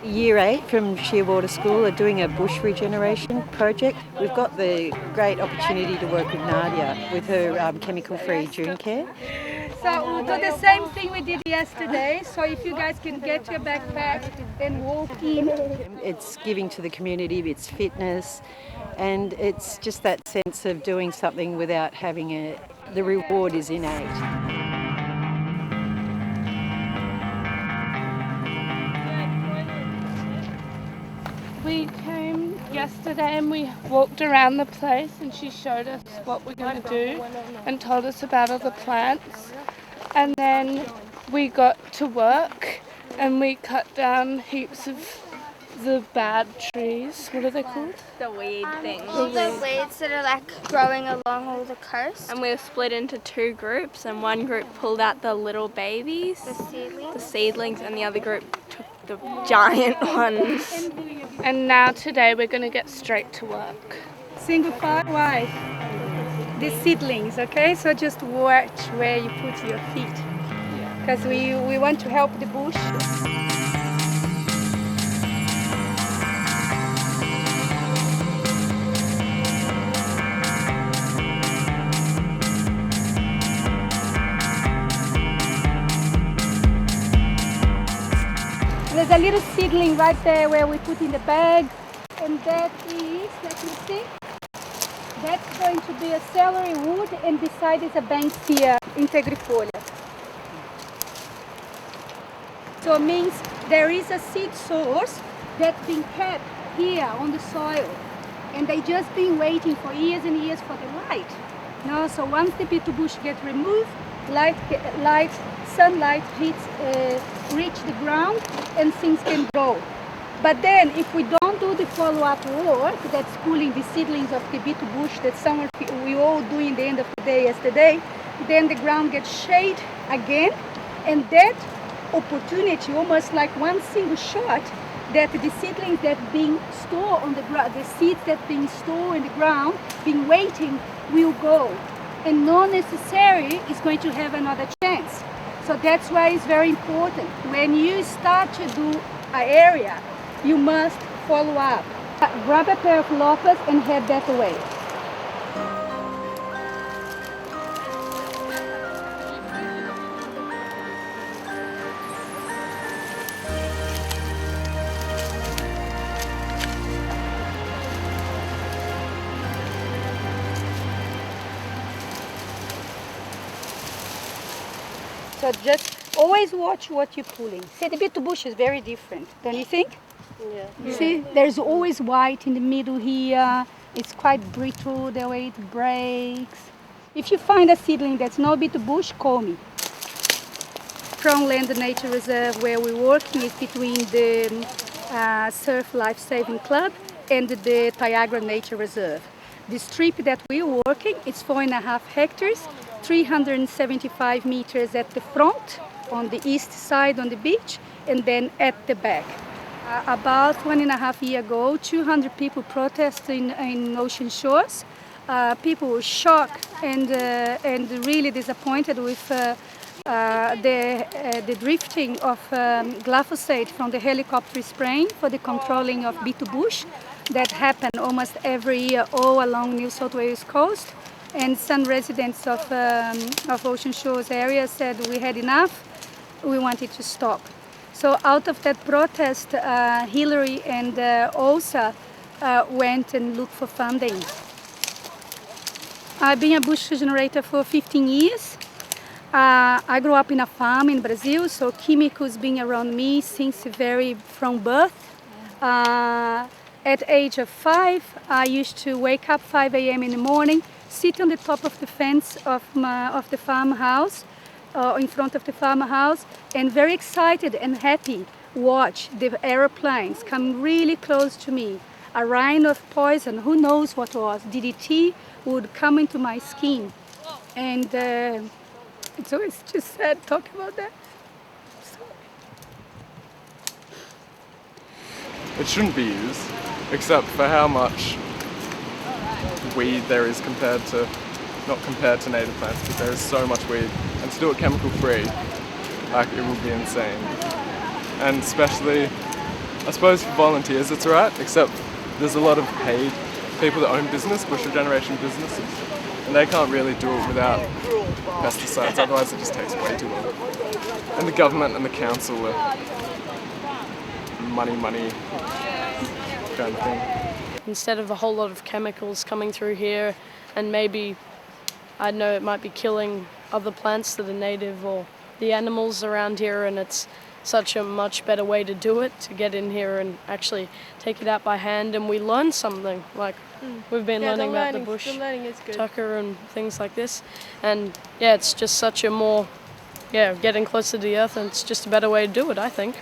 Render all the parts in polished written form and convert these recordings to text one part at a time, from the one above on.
Year 8 from Shearwater School are doing a bush regeneration project. We've got the great opportunity to work with Nadia with her chemical-free June care. So we'll do the same thing we did yesterday. So if you guys can get your backpack and walk in. It's giving to the community, it's fitness, and it's just that sense of doing something without having the reward is innate. We came yesterday and we walked around the place and she showed us what we're going to do and told us about all the plants. And then we got to work and we cut down heaps of the bad trees. What are they called? The weed things. All the weeds that are like growing along all the coast. And we were split into two groups, and one group pulled out the little babies, the seedlings, and the other group took the giant ones. And now today we're going to get straight to work. Single file wide. The seedlings, okay? So just watch where you put your feet. Because we want to help the bush. There's a little seedling right there where we put in the bag, and that is, let me see, that's going to be a celery wood, and beside is a Banksia integrifolia. So it means there is a seed source that's been kept here on the soil, and they just been waiting for years and years for the light. No, so once the Bitou bush gets removed, sunlight reach the ground and things can grow. But then if we don't do the follow-up work, that's pulling the seedlings of the Bitou bush that we all do in the end of the day yesterday, then the ground gets shade again, and that opportunity, almost like one single shot, that the seedlings that being stored on the ground, the seeds that being stored in the ground, being waiting, will go. And not necessarily is going to have another chance. So that's why it's very important. When you start to do an area, you must follow up. Grab a pair of loppers and head that way. So just always watch what you're pulling. See, the Bitou bush is very different, don't you think? Yeah. You see, there's always white in the middle here. It's quite brittle the way it breaks. If you find a seedling that's not Bitou bush, call me. From Land Nature Reserve, where we're working, is between the Surf Life Saving Club and the Niagara Nature Reserve. The strip that we're working is 4.5 hectares. 375 meters at the front, on the east side on the beach, and then at the back. About 1.5 years ago, 200 people protested in Ocean Shores. People were shocked and really disappointed with the drifting of glyphosate from the helicopter spraying for the controlling of Bitou bush that happened almost every year all along New South Wales coast. And some residents of Ocean Shores area said we had enough, we wanted to stop. So out of that protest, Hillary and OSA went and looked for funding. I've been a bush regenerator for 15 years. I grew up in a farm in Brazil, so chemicals been around me since from birth. At age of 5, I used to wake up 5 a.m. in the morning, sit on the top of the fence of the farmhouse, in front of the farmhouse, and very excited and happy watch the airplanes come really close to me. A rain of poison, who knows what was, DDT, would come into my skin. And it's always just sad talking about that. It shouldn't be used, except for how much weed there is not compared to native plants, because there is so much weed, and to do it chemical free, like, it would be insane. And especially I suppose for volunteers it's alright, except there's a lot of paid people that own business, bush regeneration businesses, and they can't really do it without pesticides, otherwise it just takes way too long. And the government and the council are money kind of thing. Instead of a whole lot of chemicals coming through here and maybe, I know it might be killing other plants that are native or the animals around here, and it's such a much better way to do it, to get in here and actually take it out by hand, and we learn something. Like we've been learning about the bush tucker and things like this, and yeah, it's just such a more, getting closer to the earth, and it's just a better way to do it, I think.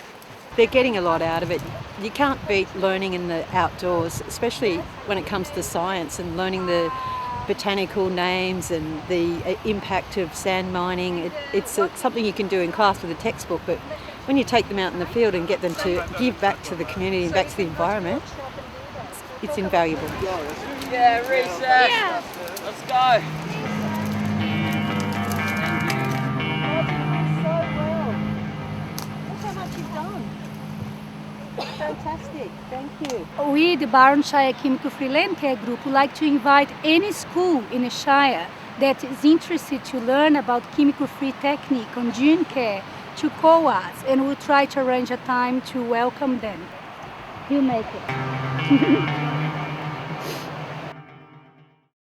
They're getting a lot out of it. You can't beat learning in the outdoors, especially when it comes to science and learning the botanical names and the impact of sand mining. It's something you can do in class with a textbook, but when you take them out in the field and get them to give back to the community and back to the environment, it's invaluable. Yeah, reset. Yeah. Let's go. Fantastic, thank you. We, the Byron Shire Chemical Free Landcare Group, would like to invite any school in the Shire that is interested to learn about chemical-free technique on dune care to call us, and we'll try to arrange a time to welcome them. You make it.